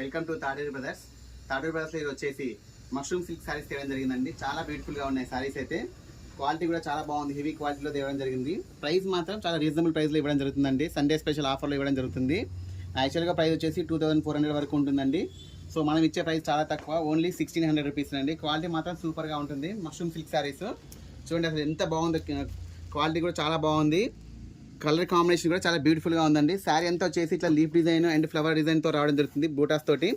Welcome to Taduri brothers. తాడూరి బ్రదర్స్లో ఇది వచ్చేసి మష్రూమ్ సిల్క్ సారీస్ తేవడం జరిగిందండి. చాలా బ్యూటిఫుల్గా ఉన్నాయి సారీస్ అయితే. క్వాలిటీ కూడా చాలా బాగుంది, హెవీ క్వాలిటీలో తేవడం జరిగింది. ప్రైస్ మాత్రం చాలా రీజనబుల్ ప్రైస్లో ఇవ్వడం జరుగుతుందండి. సండే స్పెషల్ ఆఫర్లో ఇవ్వడం జరుగుతుంది. యాక్చువల్గా ప్రైస్ వచ్చేసి 2400 వరకు ఉంటుందండి. సో మనం ఇచ్చే ప్రైస్ చాలా తక్కువ, ఓన్లీ 1600 రూపీస్ అండి. క్వాలిటీ మాత్రం సూపర్గా ఉంటుంది. మష్రూమ్ సిల్క్ సారీస్ చూడండి అసలు ఎంత బాగుంది, క్వాలిటీ కూడా చాలా బాగుంది. కలర్ కాంబినేషన్ కూడా చాలా బ్యూటిఫుల్గా ఉందండి. శారీ అంతా వచ్చేసి ఇట్లా లీఫ్ డిజైన్ అండ్ ఫ్లవర్ డిజైన్తో రావడం జరుగుతుంది, బూటాస్ తోటి.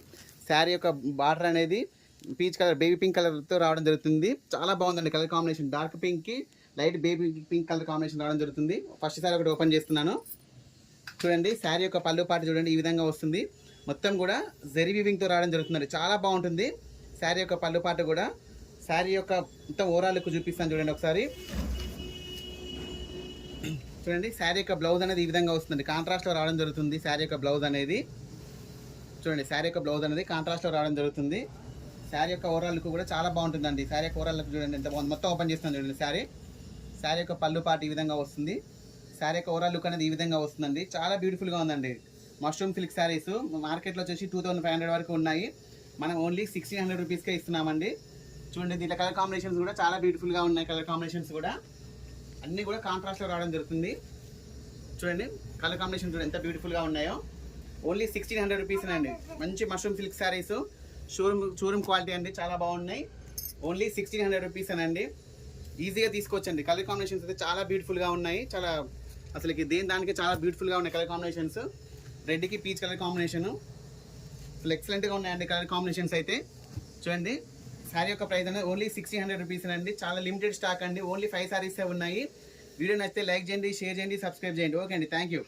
శారీ యొక్క బార్డర్ అనేది పీచ్ కలర్, బేబీ పింక్ కలర్తో రావడం జరుగుతుంది. చాలా బాగుందండి కలర్ కాంబినేషన్. డార్క్ పింక్కి light baby pink colour combination రావడం జరుగుతుంది. ఫస్ట్ శారీ ఒకటి ఓపెన్ చేస్తున్నాను. చూడండి శారీ యొక్క పళ్ళు పాటు చూడండి ఈ విధంగా వస్తుంది. మొత్తం కూడా జెరీ వీవింగ్తో రావడం జరుగుతుంది. చాలా బాగుంటుంది శారీ యొక్క పళ్ళు పాటు కూడా. శారీ యొక్క మొత్తం ఓవరాల్ లుక్ చూపిస్తాను చూడండి ఒకసారి. చూడండి శారీ యొక్క బ్లౌజ్ అనేది ఈ విధంగా వస్తుంది, కాంట్రాస్ట్లో రావడం జరుగుతుంది. శారీ యొక్క బ్లౌజ్ అనేది చూడండి, శారీ యొక్క బ్లౌజ్ అనేది కాంట్రాస్ట్లో రావడం జరుగుతుంది. శారీ యొక్క ఓవరాల్ లుక్ కూడా చాలా బాగుంటుందండి. శారీ యొక్క ఓవరాల్ లుక్ చూడండి ఎంత బాగుంది. మొత్తం ఓపెన్ చేస్తున్నాను చూడండి. శారీ యొక్క పళ్ళు పాటు ఈ విధంగా వస్తుంది. శారీ యొక్క ఓవరాల్ లుక్ అనేది ఈ విధంగా వస్తుందండి. చాలా బ్యూటిఫుల్గా ఉందండి. మష్రూమ్ సిల్క్ శారీస్ మార్కెట్లో వచ్చేసి 2500 వరకు ఉన్నాయి. మనం ఓన్లీ 1600 రూపీస్కే ఇస్తున్నామండి. చూడండి దీంట్లో కలర్ కాంబినేషన్స్ కూడా చాలా బ్యూటిఫుల్గా ఉన్నాయి. కలర్ కాంబినేషన్స్ కూడా అన్నీ కూడా కాంట్రాస్ట్లో రావడం జరుగుతుంది. చూడండి కలర్ కాంబినేషన్ చూడండి ఎంత బ్యూటిఫుల్గా ఉన్నాయో. ఓన్లీ 1600 రూపీస్ అండి. మంచి mushroom silk saris, showroom quality అండి, చాలా బాగున్నాయి. ఓన్లీ 1600 రూపీస్ అనండి. ఈజీగా తీసుకోవచ్చండి. కలర్ కాంబినేషన్స్ అయితే చాలా బ్యూటిఫుల్గా ఉన్నాయి. చాలా అసలుకి దానికి చాలా బ్యూటిఫుల్గా ఉన్నాయి కలర్ కాంబినేషన్స్. రెడ్కి పీచ్ కలర్ కాంబినేషను అసలు ఎక్సలెంట్గా ఉన్నాయండి కలర్ కాంబినేషన్స్ అయితే. చూడండి శారీ యొక్క ప్రైస్ అనేది ఓన్లీ 1600 రూపీస్ అండి. చాలా లిమిటెడ్ స్టాక్ అండి. ఓన్లీ 5 శారీసే ఉన్నాయి. వీడియో నచ్చితే లైక్ చేయండి, షేర్ చేయండి, సబ్స్క్రైబ్ చేయండి. ఓకే అండి, థ్యాంక్ యూ.